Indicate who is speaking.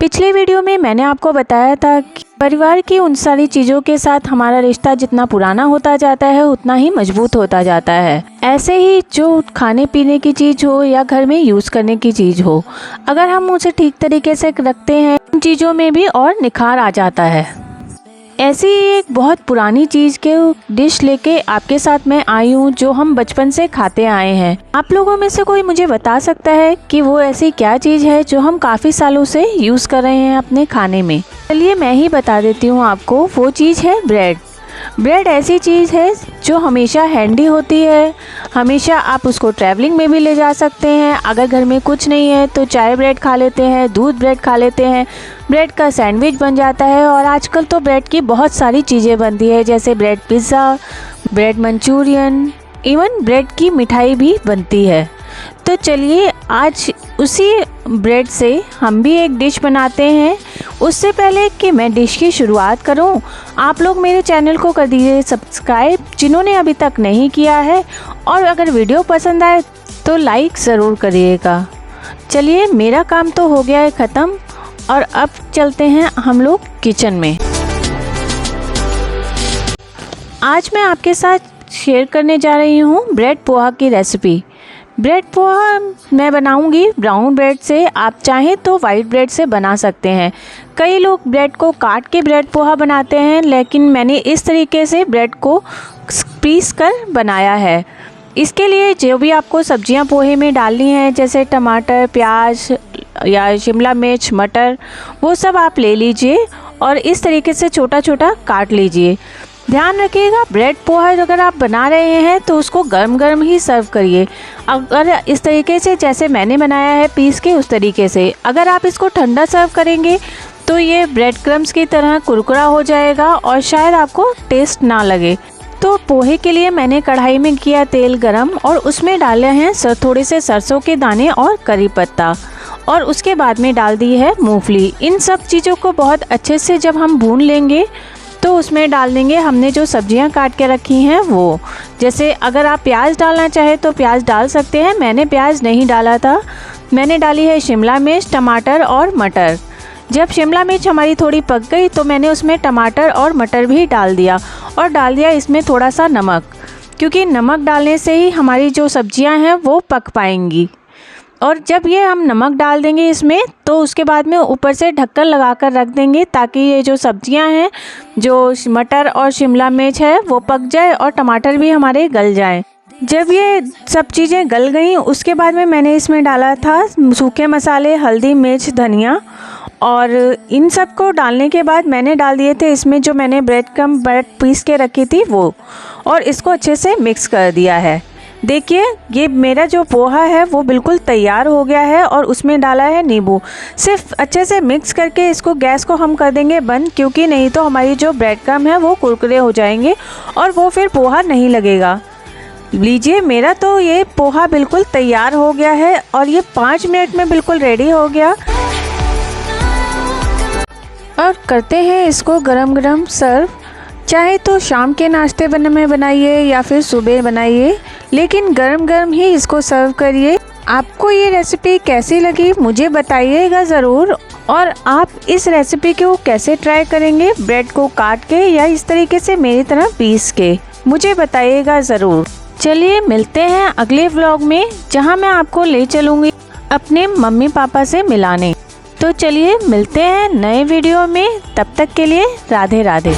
Speaker 1: पिछले वीडियो में मैंने आपको बताया था कि परिवार की उन सारी चीज़ों के साथ हमारा रिश्ता जितना पुराना होता जाता है उतना ही मजबूत होता जाता है। ऐसे ही जो खाने पीने की चीज़ हो या घर में यूज़ करने की चीज़ हो, अगर हम उसे ठीक तरीके से रखते हैं उन चीज़ों में भी और निखार आ जाता है। ऐसी एक बहुत पुरानी चीज़ के डिश लेके आपके साथ मैं आई हूँ जो हम बचपन से खाते आए हैं। आप लोगों में से कोई मुझे बता सकता है कि वो ऐसी क्या चीज़ है जो हम काफ़ी सालों से यूज़ कर रहे हैं अपने खाने में? चलिए मैं ही बता देती हूँ आपको। वो चीज़ है ब्रेड। ब्रेड ऐसी चीज़ है जो हमेशा हैंडी होती है। हमेशा आप उसको ट्रैवलिंग में भी ले जा सकते हैं। अगर घर में कुछ नहीं है तो चाय ब्रेड खा लेते हैं, दूध ब्रेड खा लेते हैं, ब्रेड का सैंडविच बन जाता है। और आजकल तो ब्रेड की बहुत सारी चीज़ें बनती है, जैसे bread pizza, bread Manchurian, even bread की मिठाई भी बनती है। तो चलिए आज उसी ब्रेड से हम भी एक डिश बनाते हैं। उससे पहले कि मैं डिश की शुरुआत करूं, आप लोग मेरे चैनल को कर दीजिए सब्सक्राइब जिन्होंने अभी तक नहीं किया है, और अगर वीडियो पसंद आए तो लाइक ज़रूर करिएगा। चलिए मेरा काम तो हो गया है ख़त्म, और अब चलते हैं हम लोग किचन में। आज मैं आपके साथ शेयर करने जा रही हूँ ब्रेड पोहा की रेसिपी। ब्रेड पोहा मैं बनाऊंगी ब्राउन ब्रेड से, आप चाहें तो वाइट ब्रेड से बना सकते हैं। कई लोग ब्रेड को काट के ब्रेड पोहा बनाते हैं, लेकिन मैंने इस तरीके से ब्रेड को पीस कर बनाया है। इसके लिए जो भी आपको सब्जियां पोहे में डालनी है, जैसे टमाटर, प्याज या शिमला मिर्च, मटर, वो सब आप ले लीजिए और इस तरीके से छोटा छोटा काट लीजिए। ध्यान रखिएगा ब्रेड पोहा अगर आप बना रहे हैं तो उसको गरम गरम ही सर्व करिए। अगर इस तरीके से जैसे मैंने बनाया है पीस के, उस तरीके से अगर आप इसको ठंडा सर्व करेंगे तो ये ब्रेड क्रम्स की तरह कुरकुरा हो जाएगा और शायद आपको टेस्ट ना लगे। तो पोहे के लिए मैंने कढ़ाई में किया तेल गरम और उसमें डाले हैं थोड़े से सरसों के दाने और करी पत्ता, और उसके बाद में डाल दी है मूंगफली। इन सब चीज़ों को बहुत अच्छे से जब हम भून लेंगे तो उसमें डाल देंगे हमने जो सब्जियां काट के रखी हैं वो। जैसे अगर आप प्याज डालना चाहें तो प्याज डाल सकते हैं, मैंने प्याज नहीं डाला था। मैंने डाली है शिमला मिर्च, टमाटर और मटर। जब शिमला मिर्च हमारी थोड़ी पक गई तो मैंने उसमें टमाटर और मटर भी डाल दिया, और डाल दिया इसमें थोड़ा सा नमक, क्योंकि नमक डालने से ही हमारी जो सब्जियां हैं वो पक पाएंगी। और जब ये हम नमक डाल देंगे इसमें तो उसके बाद में ऊपर से ढक्कन लगा कर रख देंगे, ताकि ये जो सब्जियां हैं, जो मटर और शिमला मिर्च है, वो पक जाए और टमाटर भी हमारे गल जाएं। जब ये सब चीज़ें गल गई उसके बाद में मैंने इसमें डाला था सूखे मसाले, हल्दी, मिर्च, धनिया, और इन सब को डालने के बाद मैंने डाल दिए थे इसमें जो मैंने ब्रेड पीस के रखी थी वो, और इसको अच्छे से मिक्स कर दिया है। देखिए ये मेरा जो पोहा है वो बिल्कुल तैयार हो गया है, और उसमें डाला है नींबू। सिर्फ अच्छे से मिक्स करके इसको गैस को हम कर देंगे बंद, क्योंकि नहीं तो हमारी जो ब्रेड क्रम्ब है वो कुरकुरे हो जाएंगे और वो फिर पोहा नहीं लगेगा। लीजिए मेरा तो ये पोहा बिल्कुल तैयार हो गया है और ये 5 मिनट में बिल्कुल रेडी हो गया। और करते हैं इसको गरम गरम सर्व। चाहे तो शाम के नाश्ते में बनाइए या फिर सुबह बनाइए, लेकिन गरम गरम ही इसको सर्व करिए। आपको ये रेसिपी कैसी लगी मुझे बताइएगा ज़रूर, और आप इस रेसिपी को कैसे ट्राई करेंगे, ब्रेड को काट के या इस तरीके से मेरी तरह पीस के, मुझे बताइएगा ज़रूर। चलिए मिलते हैं अगले व्लॉग में, जहां मैं आपको ले चलूँगी अपने मम्मी पापा से मिलाने। तो चलिए मिलते हैं नए वीडियो में, तब तक के लिए राधे राधे।